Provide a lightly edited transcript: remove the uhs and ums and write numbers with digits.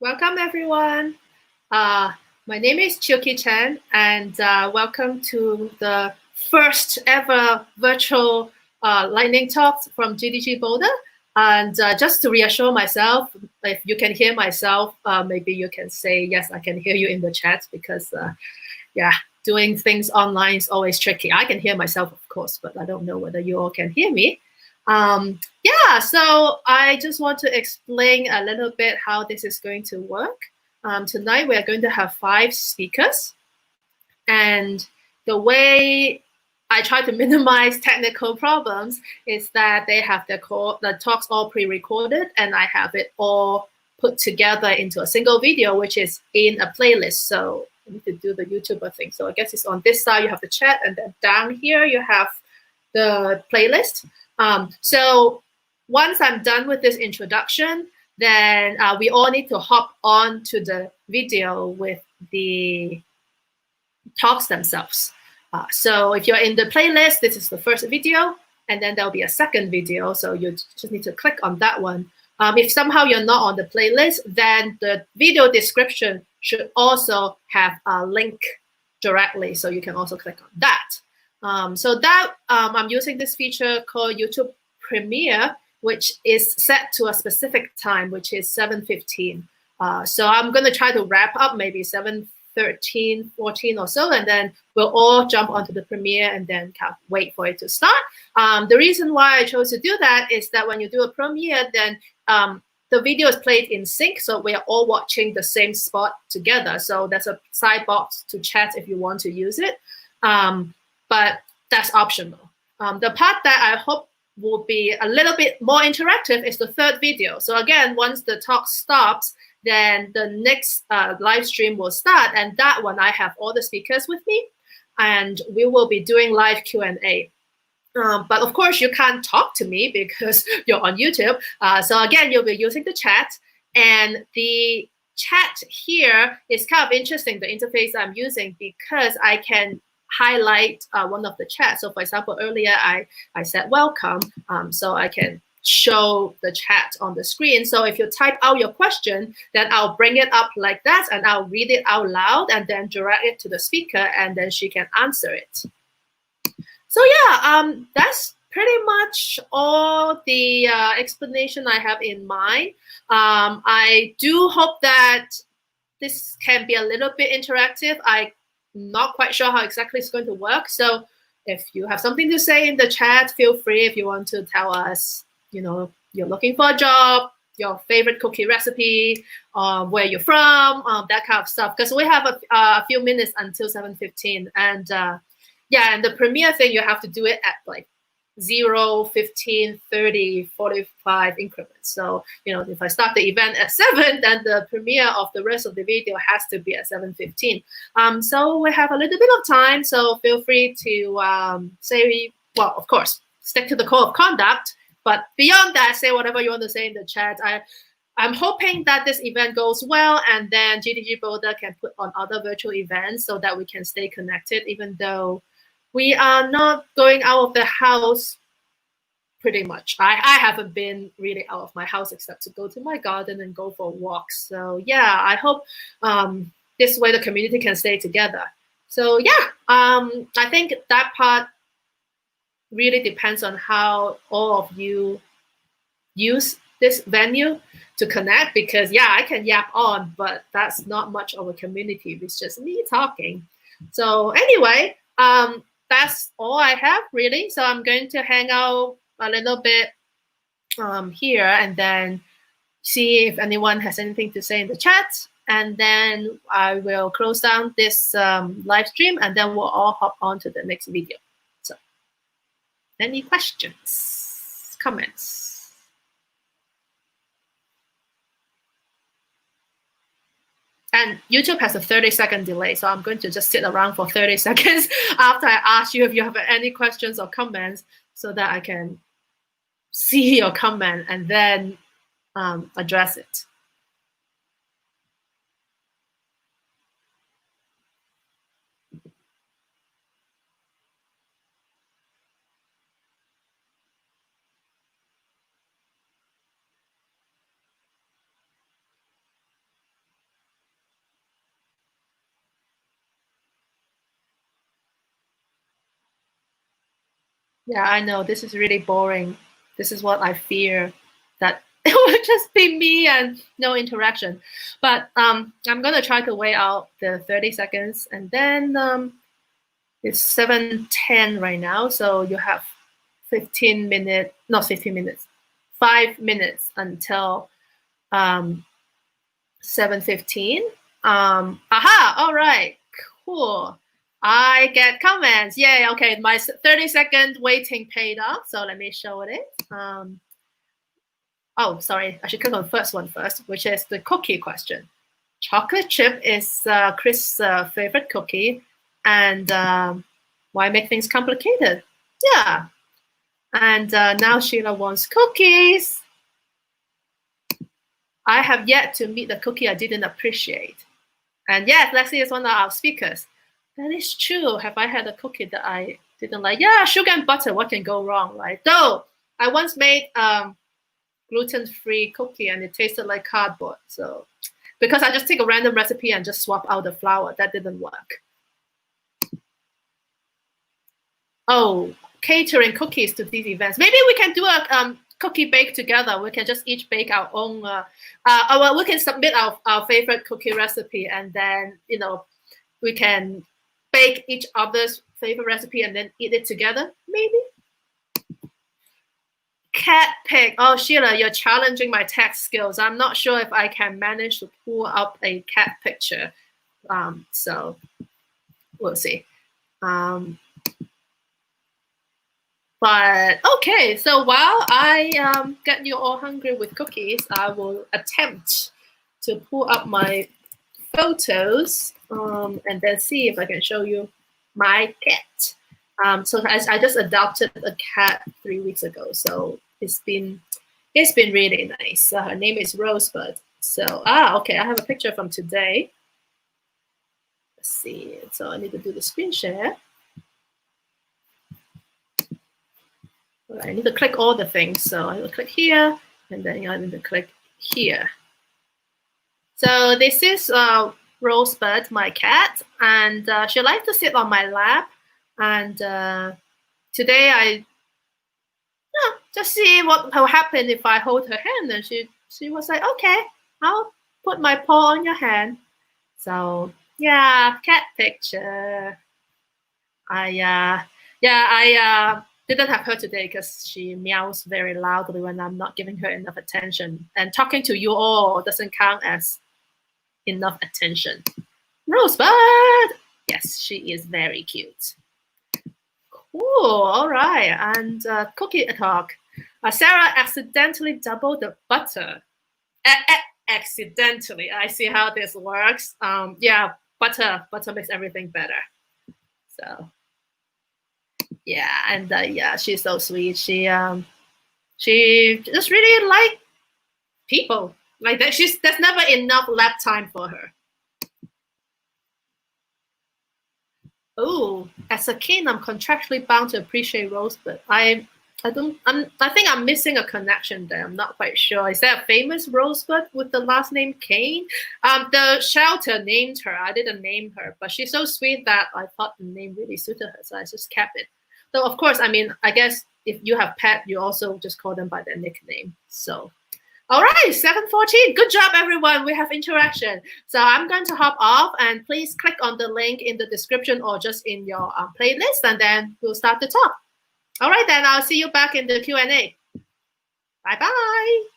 Welcome, everyone. Uh, my name is Chioki Chen, and welcome to the first ever virtual lightning talks from GDG Boulder. And just to reassure myself, if you can hear myself, maybe you can say, yes, I can hear you in the chat because, yeah, doing things online is always tricky. I can hear myself, of course, but I don't know whether you all can hear me. Yeah, so I just want to explain a little bit how this is going to work. Tonight we are going to have 5 speakers, and the way I try to minimize technical problems is that they have the talks all pre-recorded, and I have it all put together into a single video, which is in a playlist. So I need to do the YouTuber thing. So I guess it's on this side, you have the chat, and then down here you have the playlist. So once I'm done with this introduction, then we all need to hop on to the video with the talks themselves. So if you're in the playlist, this is the first video, and then there'll be a second video. So you just need to click on that one. If somehow you're not on the playlist, then the video description should also have a link directly. So you can also click on that. I'm using this feature called YouTube Premiere, which is set to a specific time, which is 7:15. So I'm going to try to wrap up maybe 7:13, 14 or so, and then we'll all jump onto the Premiere and then kind of wait for it to start. The reason why I chose to do that is that when you do a Premiere, then the video is played in sync, so we are all watching the same spot together. So there's a side box to chat if you want to use it, but that's optional. The part that I hope will be a little bit more interactive is the third video. So again, once the talk stops, then the next live stream will start, and that one I have all the speakers with me, and we will be doing live Q&A. But of course, you can't talk to me because you're on YouTube. So again, you'll be using the chat, and the chat here is kind of interesting, the interface I'm using, because I can highlight one of the chats. So for example, earlier I said welcome, so I can show the chat on the screen. So if you type out your question, then I'll bring it up like that, and I'll read it out loud and then direct it to the speaker, and then she can answer it. So yeah, that's pretty much all the explanation I have in mind. I do hope that this can be a little bit interactive. I'm not quite sure how exactly it's going to work. So if you have something to say in the chat, feel free. If you want to tell us, you know, you're looking for a job, your favorite cookie recipe, where you're from, that kind of stuff. Because we have a few minutes until 7:15, and yeah, and the Premiere thing, you have to do it at like 0, 15, 30, 45 increments. So, you know, if I start the event at 7, then the premiere of the rest of the video has to be at 7:15. So we have a little bit of time, so feel free to say, well, of course, stick to the code of conduct, but beyond that, say whatever you want to say in the chat. I'm hoping that this event goes well, and then GDG Boulder can put on other virtual events so that we can stay connected, even though we are not going out of the house pretty much. I haven't been really out of my house except to go to my garden and go for walks. So yeah, I hope this way the community can stay together. So yeah, I think that part really depends on how all of you use this venue to connect, because yeah, I can yap on, but that's not much of a community. It's just me talking. So anyway, that's all I have really. So I'm going to hang out a little bit here and then see if anyone has anything to say in the chat. And then I will close down this live stream, and then we'll all hop on to the next video. So any questions, comments? And YouTube has a 30-second delay, so I'm going to just sit around for 30 seconds after I ask you if you have any questions or comments, so that I can see your comment and then address it. Yeah, I know. This is really boring. This is what I fear, that it will just be me and no interaction. But I'm gonna try to wait out the 30 seconds, and then it's 7:10 right now, so you have 15 minutes, not 15 minutes, 5 minutes until 7:15. Aha! All right, cool. I get comments. Yay! Okay, my 30-second waiting paid off. So let me show it. Oh, sorry. I should click on the first one first, which is the cookie question. Chocolate chip is Chris' favorite cookie, and why make things complicated? Yeah. And now Sheila wants cookies. I have yet to meet the cookie I didn't appreciate. And yes, Lexi is one of our speakers. That is true. Have I had a cookie that I didn't like? Yeah, sugar and butter. What can go wrong, right? Though I once made gluten-free cookie and it tasted like cardboard. So because I just take a random recipe and just swap out the flour, that didn't work. Oh, catering cookies to these events. Maybe we can do a cookie bake together. We can just each bake our own. Well, we can submit our favorite cookie recipe, and then we can bake each other's favorite recipe and then eat it together. Maybe. Cat pic. Oh, Sheila, you're challenging my tech skills. I'm not sure if I can manage to pull up a cat picture. So we'll see. But okay, so while I get you all hungry with cookies, I will attempt to pull up my photos and then see if I can show you my cat. So as I just adopted a cat 3 weeks ago, so it's been really nice. Her name is Rosebud. So okay, I have a picture from today. Let's see. So I need to do the screen share. I need to click all the things. So I will click here, and then I need to click here. So this is Rosebud, my cat, and she likes to sit on my lap. And today I just see what will happen if I hold her hand. And she was like, okay, I'll put my paw on your hand. So yeah, cat picture. I didn't have her today because she meows very loudly when I'm not giving her enough attention. And talking to you all doesn't count as enough attention. Rosebud! Yes, she is very cute. Cool, all right. And cookie talk. Sarah accidentally doubled the butter. Accidentally. I see how this works. Yeah, butter makes everything better. So yeah, and yeah, she's so sweet. She just really like people like that. There's never enough lap time for her. Oh, as a king, I'm contractually bound to appreciate Rosebud. I think I'm missing a connection there. I'm not quite sure. Is there a famous Rosebud with the last name Kane? The shelter named her. I didn't name her, but she's so sweet that I thought the name really suited her, so I just kept it. So of course, I mean, I guess if you have pet, you also just call them by their nickname. So, all right, 7:14. Good job, everyone. We have interaction. So I'm going to hop off, and please click on the link in the description or just in your playlist, and then we'll start the talk. All right, then I'll see you back in the Q&A. Bye-bye.